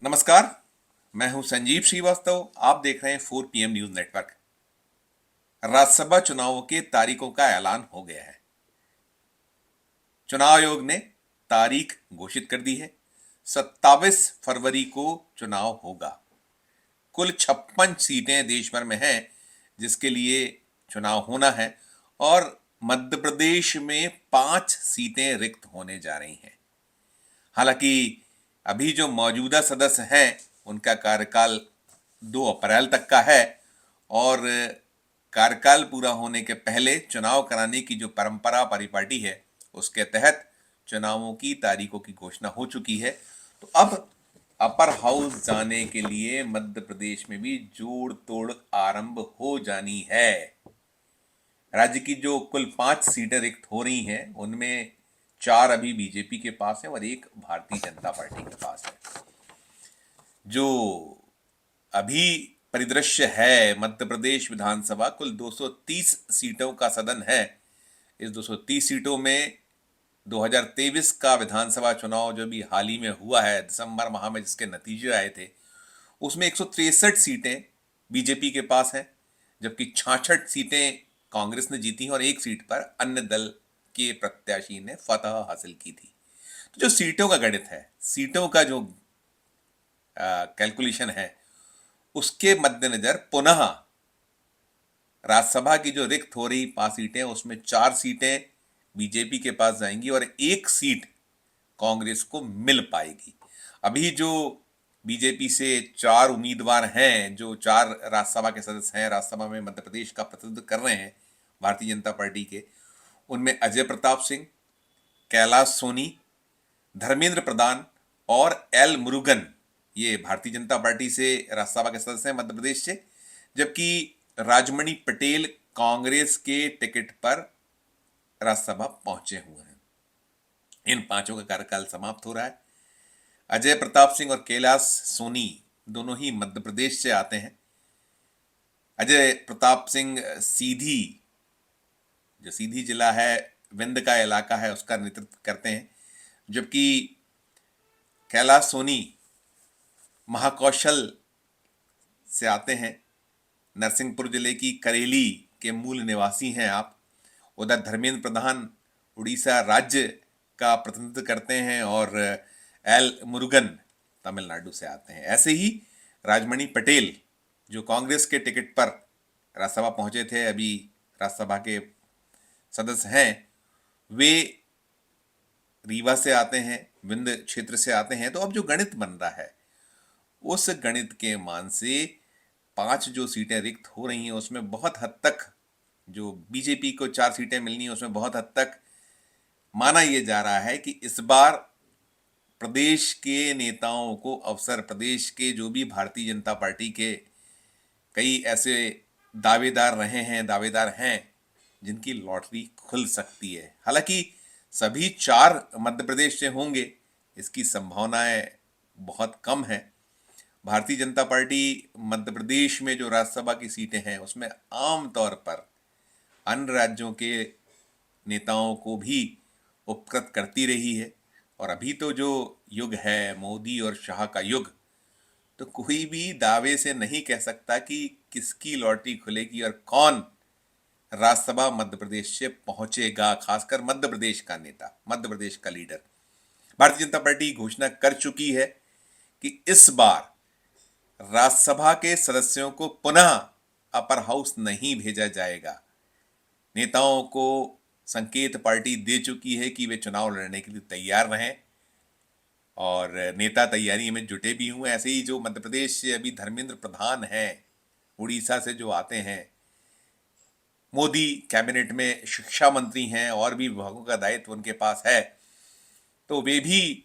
नमस्कार। मैं हूं संजीव श्रीवास्तव। आप देख रहे हैं 4 PM न्यूज नेटवर्क। राज्यसभा चुनावों के तारीखों का ऐलान हो गया है। चुनाव आयोग ने तारीख घोषित कर दी है। 27 फरवरी को चुनाव होगा। कुल 56 सीटें देश भर में हैं जिसके लिए चुनाव होना है और मध्य प्रदेश में 5 सीटें रिक्त होने जा रही हैं। हालांकि अभी जो मौजूदा सदस्य हैं उनका कार्यकाल 2 अप्रैल तक का है और कार्यकाल पूरा होने के पहले चुनाव कराने की जो परंपरा परिपाटी है उसके तहत चुनावों की तारीखों की घोषणा हो चुकी है। तो अब अपर हाउस जाने के लिए मध्य प्रदेश में भी जोड़ तोड़ आरंभ हो जानी है। राज्य की जो कुल 5 सीटें रिक्त हो रही हैं उनमें 4 अभी बीजेपी के पास है और 1 भारतीय जनता पार्टी के पास है। जो अभी परिदृश्य है, मध्य प्रदेश विधानसभा कुल 230 सीटों का सदन है। इस 230 सीटों में 2023 का विधानसभा चुनाव जो भी हाल ही में हुआ है, दिसंबर माह में जिसके नतीजे आए थे, उसमें 163 सीटें बीजेपी के पास हैं, जबकि 66 सीटें कांग्रेस ने जीती और 1 सीट पर अन्य दल के प्रत्याशी ने फतह हासिल की थी। तो जो सीटों का गणित है, सीटों का जो कैलकुलेशन है, उसके मद्देनजर पुनः राज्यसभा की जो रिक्त हो रही 5 सीटें उसमें 4 सीटें बीजेपी के पास जाएंगी और 1 सीट कांग्रेस को मिल पाएगी। अभी जो बीजेपी से 4 उम्मीदवार हैं, जो 4 राज्यसभा के सदस्य हैं, राज्यसभा में मध्य प्रदेश का प्रतिनिधित्व कर रहे हैं भारतीय जनता पार्टी के, उनमें अजय प्रताप सिंह, कैलाश सोनी, धर्मेंद्र प्रधान और एल मुरुगन, ये भारतीय जनता पार्टी से राज्यसभा के सदस्य हैं मध्य प्रदेश से, जबकि राजमणि पटेल कांग्रेस के टिकट पर राज्यसभा पहुंचे हुए हैं। इन 5 का कार्यकाल समाप्त हो रहा है। अजय प्रताप सिंह और कैलाश सोनी दोनों ही मध्य प्रदेश से आते हैं। अजय प्रताप सिंह सीधी जिला है, विंध्य का इलाका है, उसका नेतृत्व करते हैं, जबकि कैलाश सोनी महाकौशल से आते हैं। नरसिंहपुर जिले की करेली के मूल निवासी हैं आप। उधर धर्मेंद्र प्रधान उड़ीसा राज्य का प्रतिनिधित्व करते हैं और एल मुरुगन तमिलनाडु से आते हैं। ऐसे ही राजमणि पटेल जो कांग्रेस के टिकट पर राज्यसभा पहुंचे थे, अभी राज्यसभा के सदस्य हैं, वे रीवा से आते हैं, विंध्य क्षेत्र से आते हैं। तो अब जो गणित बन रहा है उस गणित के मान से 5 जो सीटें रिक्त हो रही हैं उसमें बहुत हद तक जो बीजेपी को 4 सीटें मिलनी है उसमें बहुत हद तक माना यह जा रहा है कि इस बार प्रदेश के नेताओं को अवसर, प्रदेश के जो भी भारतीय जनता पार्टी के कई ऐसे दावेदार हैं जिनकी लॉटरी खुल सकती है। हालांकि सभी 4 मध्य प्रदेश से होंगे, इसकी संभावनाएं बहुत कम है। भारतीय जनता पार्टी मध्य प्रदेश में जो राज्यसभा की सीटें हैं उसमें आमतौर पर अन्य राज्यों के नेताओं को भी उपकृत करती रही है। और अभी तो जो युग है मोदी और शाह का युग, तो कोई भी दावे से नहीं कह सकता कि किसकी लॉटरी खुलेगी और कौन राज्यसभा मध्य प्रदेश से पहुंचेगा, खासकर मध्य प्रदेश का नेता, मध्य प्रदेश का लीडर। भारतीय जनता पार्टी घोषणा कर चुकी है कि इस बार राज्यसभा के सदस्यों को पुनः अपर हाउस नहीं भेजा जाएगा। नेताओं को संकेत पार्टी दे चुकी है कि वे चुनाव लड़ने के लिए तैयार रहें और नेता तैयारी में जुटे भी हुए। ऐसे ही जो मध्य प्रदेश से अभी धर्मेंद्र प्रधान हैं, उड़ीसा से जो आते हैं, मोदी कैबिनेट में शिक्षा मंत्री हैं और भी विभागों का दायित्व उनके पास है, तो वे भी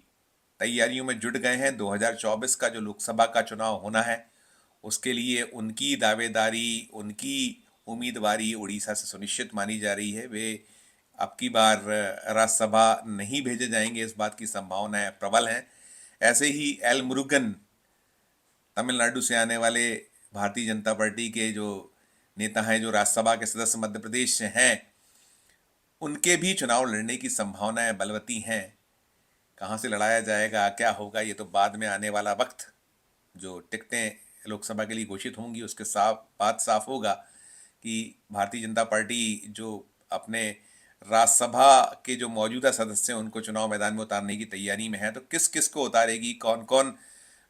तैयारियों में जुट गए हैं। 2024 का जो लोकसभा का चुनाव होना है उसके लिए उनकी दावेदारी, उनकी उम्मीदवारी उड़ीसा से सुनिश्चित मानी जा रही है। वे अब की बार राज्यसभा नहीं भेजे जाएंगे, इस बात की संभावनाएं प्रबल हैं। ऐसे ही एल मुरुगन तमिलनाडु से आने वाले भारतीय जनता पार्टी के जो नेता हैं, जो राज्यसभा के सदस्य मध्य प्रदेश से हैं, उनके भी चुनाव लड़ने की संभावनाएं बलवती हैं। कहाँ से लड़ाया जाएगा, क्या होगा, ये तो बाद में आने वाला वक्त जो टिकटें लोकसभा के लिए घोषित होंगी उसके बात साफ होगा कि भारतीय जनता पार्टी जो अपने राज्यसभा के जो मौजूदा सदस्य हैं उनको चुनाव मैदान में उतारने की तैयारी में है। तो किस किस को उतारेगी, कौन कौन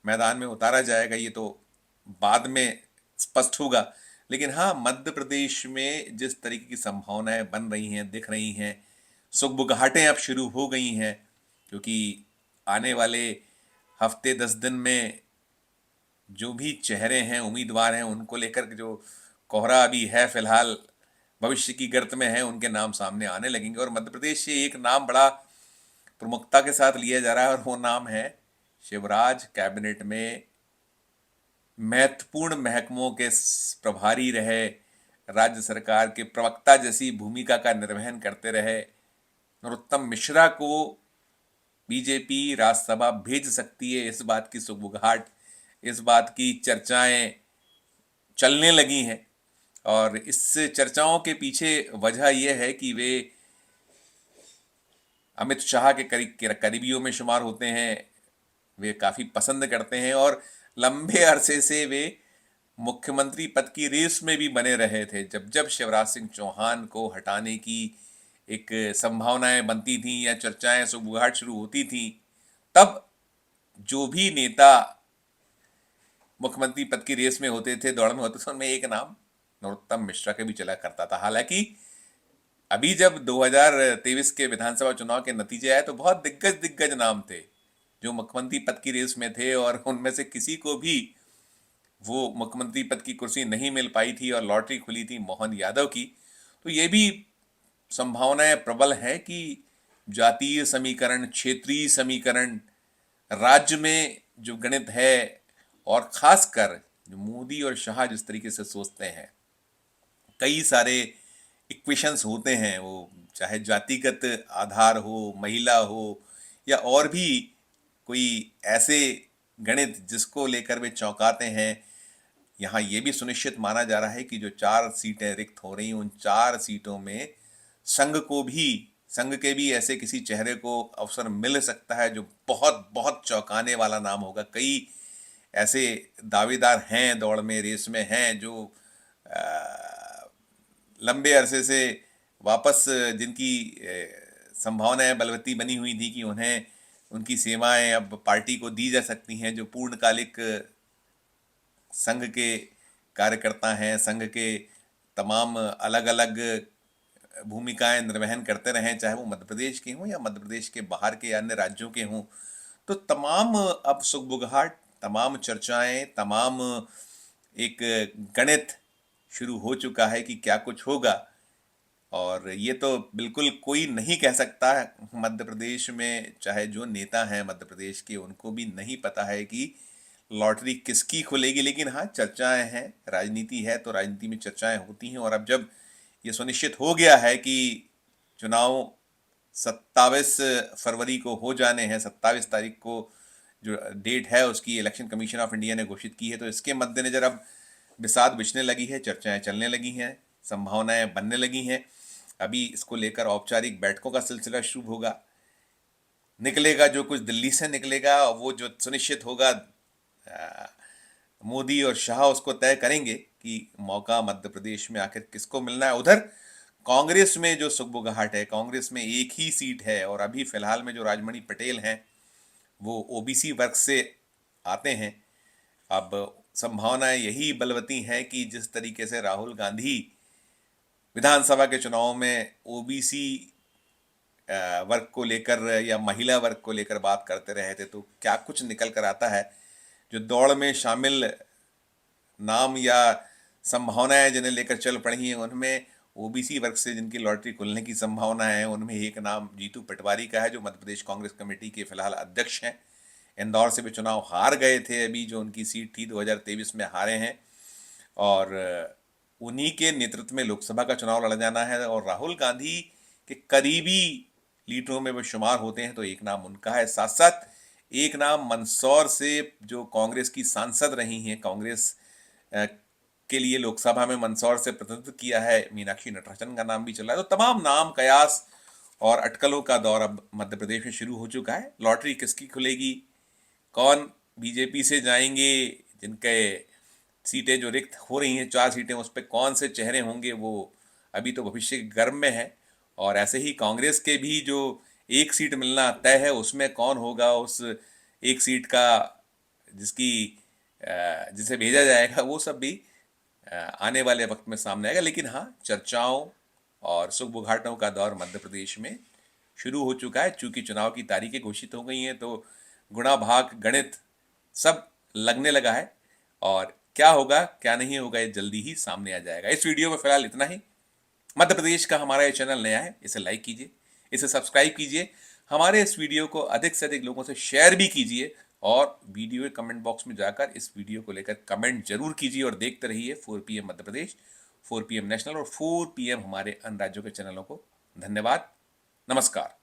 मैदान में उतारा जाएगा, ये तो बाद में स्पष्ट होगा। लेकिन हाँ, मध्य प्रदेश में जिस तरीके की संभावनाएं बन रही हैं, दिख रही हैं, सुगबुगाहटें अब शुरू हो गई हैं, क्योंकि आने वाले हफ्ते 10 दिन में जो भी चेहरे हैं, उम्मीदवार हैं, उनको लेकर जो कोहरा अभी है फिलहाल भविष्य की गर्त में है, उनके नाम सामने आने लगेंगे। और मध्य प्रदेश से एक नाम बड़ा प्रमुखता के साथ लिया जा रहा है और वो नाम है शिवराज। कैबिनेट में महत्वपूर्ण महकमों के प्रभारी रहे, राज्य सरकार के प्रवक्ता जैसी भूमिका का निर्वहन करते रहे नरोत्तम मिश्रा को बीजेपी राज्यसभा भेज सकती है, इस बात की सुगबुगाहट, इस बात की चर्चाएं चलने लगी हैं। और इस चर्चाओं के पीछे वजह यह है कि वे अमित शाह के करीबियों में शुमार होते हैं, वे काफ़ी पसंद करते हैं और लंबे अरसे से वे मुख्यमंत्री पद की रेस में भी बने रहे थे। जब जब शिवराज सिंह चौहान को हटाने की एक संभावनाएं बनती थी या चर्चाएं सुगबुगाहट शुरू होती थी, तब जो भी नेता मुख्यमंत्री पद की रेस में होते थे, दौड़ में होते थे, उनमें एक नाम नरोत्तम मिश्रा का भी चला करता था। हालांकि अभी जब 2023 के विधानसभा चुनाव के नतीजे आए तो बहुत दिग्गज नाम थे जो मुख्यमंत्री पद की रेस में थे और उनमें से किसी को भी वो मुख्यमंत्री पद की कुर्सी नहीं मिल पाई थी और लॉटरी खुली थी मोहन यादव की। तो ये भी संभावनाएं प्रबल है कि जातीय समीकरण, क्षेत्रीय समीकरण, राज्य में जो गणित है और खासकर जो मोदी और शाह जिस तरीके से सोचते हैं, कई सारे इक्वेशंस होते हैं, वो चाहे जातिगत आधार हो, महिला हो या और भी कोई ऐसे गणित जिसको लेकर वे चौंकाते हैं। यहाँ ये भी सुनिश्चित माना जा रहा है कि जो 4 सीटें रिक्त हो रही, उन 4 सीटों में संघ के भी ऐसे किसी चेहरे को अवसर मिल सकता है जो बहुत बहुत चौंकाने वाला नाम होगा। कई ऐसे दावेदार हैं, दौड़ में, रेस में हैं, जो लंबे अरसे से वापस जिनकी संभावनाएं बलवती बनी हुई थी कि उन्हें उनकी सेवाएं अब पार्टी को दी जा सकती हैं, जो पूर्णकालिक संघ के कार्यकर्ता हैं, संघ के तमाम अलग अलग भूमिकाएं निर्वहन करते रहें, चाहे वो मध्य प्रदेश के हों या मध्य प्रदेश के बाहर के अन्य राज्यों के हों। तो तमाम अब सुगबुगाहट, तमाम चर्चाएं, तमाम एक गणित शुरू हो चुका है कि क्या कुछ होगा। और ये तो बिल्कुल कोई नहीं कह सकता है मध्य प्रदेश में, चाहे जो नेता हैं मध्य प्रदेश के, उनको भी नहीं पता है कि लॉटरी किसकी खुलेगी। लेकिन हाँ, चर्चाएं हैं, राजनीति है तो राजनीति में चर्चाएं होती हैं। और अब जब ये सुनिश्चित हो गया है कि चुनाव 27 फरवरी को हो जाने हैं, 27 तारीख को जो डेट है उसकी इलेक्शन कमीशन ऑफ इंडिया ने घोषित की है, तो इसके मद्देनजर अब बिसात बिछने लगी है, चर्चाएं चलने लगी हैं, संभावनाएं बनने लगी हैं। अभी इसको लेकर औपचारिक बैठकों का सिलसिला शुरू होगा, निकलेगा जो कुछ दिल्ली से निकलेगा, वो जो सुनिश्चित होगा मोदी और शाह उसको तय करेंगे कि मौका मध्य प्रदेश में आखिर किसको मिलना है। उधर कांग्रेस में जो सुगबुगाहट है, कांग्रेस में एक ही सीट है और अभी फिलहाल में जो राजमणि पटेल हैं वो ओबीसी वर्ग से आते हैं। अब संभावनाएं यही बलवती हैं कि जिस तरीके से राहुल गांधी विधानसभा के चुनाव में ओबीसी वर्ग को लेकर या महिला वर्ग को लेकर बात करते रहे थे, तो क्या कुछ निकल कर आता है। जो दौड़ में शामिल नाम या संभावनाएं जिन्हें लेकर चल पड़ी हैं, उनमें ओबीसी वर्ग से जिनकी लॉटरी खुलने की संभावना है, उनमें एक नाम जीतू पटवारी का है, जो मध्य प्रदेश कांग्रेस कमेटी के फिलहाल अध्यक्ष हैं। इंदौर से भी चुनाव हार गए थे, अभी जो उनकी सीट थी 2023 में हारे हैं और उन्हीं के नेतृत्व में लोकसभा का चुनाव लड़ा जाना है और राहुल गांधी के करीबी लीडरों में वो शुमार होते हैं, तो एक नाम उनका है। साथ साथ एक नाम मंदसौर से जो कांग्रेस की सांसद रही हैं, कांग्रेस के लिए लोकसभा में मंदसौर से प्रतिनिधित्व किया है, मीनाक्षी नटराजन का नाम भी चल रहा है। तो तमाम नाम, कयास और अटकलों का दौर अब मध्य प्रदेश में शुरू हो चुका है। लॉटरी किसकी खुलेगी, कौन बीजेपी से जाएंगे, जिनके सीटें जो रिक्त हो रही हैं 4 सीटें, उस पर कौन से चेहरे होंगे वो अभी तो भविष्य के गर्भ में है। और ऐसे ही कांग्रेस के भी जो 1 सीट मिलना तय है, उसमें कौन होगा उस 1 सीट का जिसकी जिसे भेजा जाएगा, वो सब भी आने वाले वक्त में सामने आएगा। लेकिन हाँ, चर्चाओं और सुख बुघाटों का दौर मध्य प्रदेश में शुरू हो चुका है। चूंकि चुनाव की तारीखें घोषित हो गई हैं, तो गुणा भाग गणित सब लगने लगा है, और क्या होगा क्या नहीं होगा ये जल्दी ही सामने आ जाएगा। इस वीडियो में फिलहाल इतना ही। मध्य प्रदेश का हमारा ये चैनल नया है, इसे लाइक कीजिए, इसे सब्सक्राइब कीजिए, हमारे इस वीडियो को अधिक से अधिक लोगों से शेयर भी कीजिए, और वीडियो के कमेंट बॉक्स में जाकर इस वीडियो को लेकर कमेंट जरूर कीजिए। और देखते रहिए 4 PM Madhya Pradesh, 4 PM national और 4 PM हमारे अन्य राज्यों के चैनलों को। धन्यवाद, नमस्कार।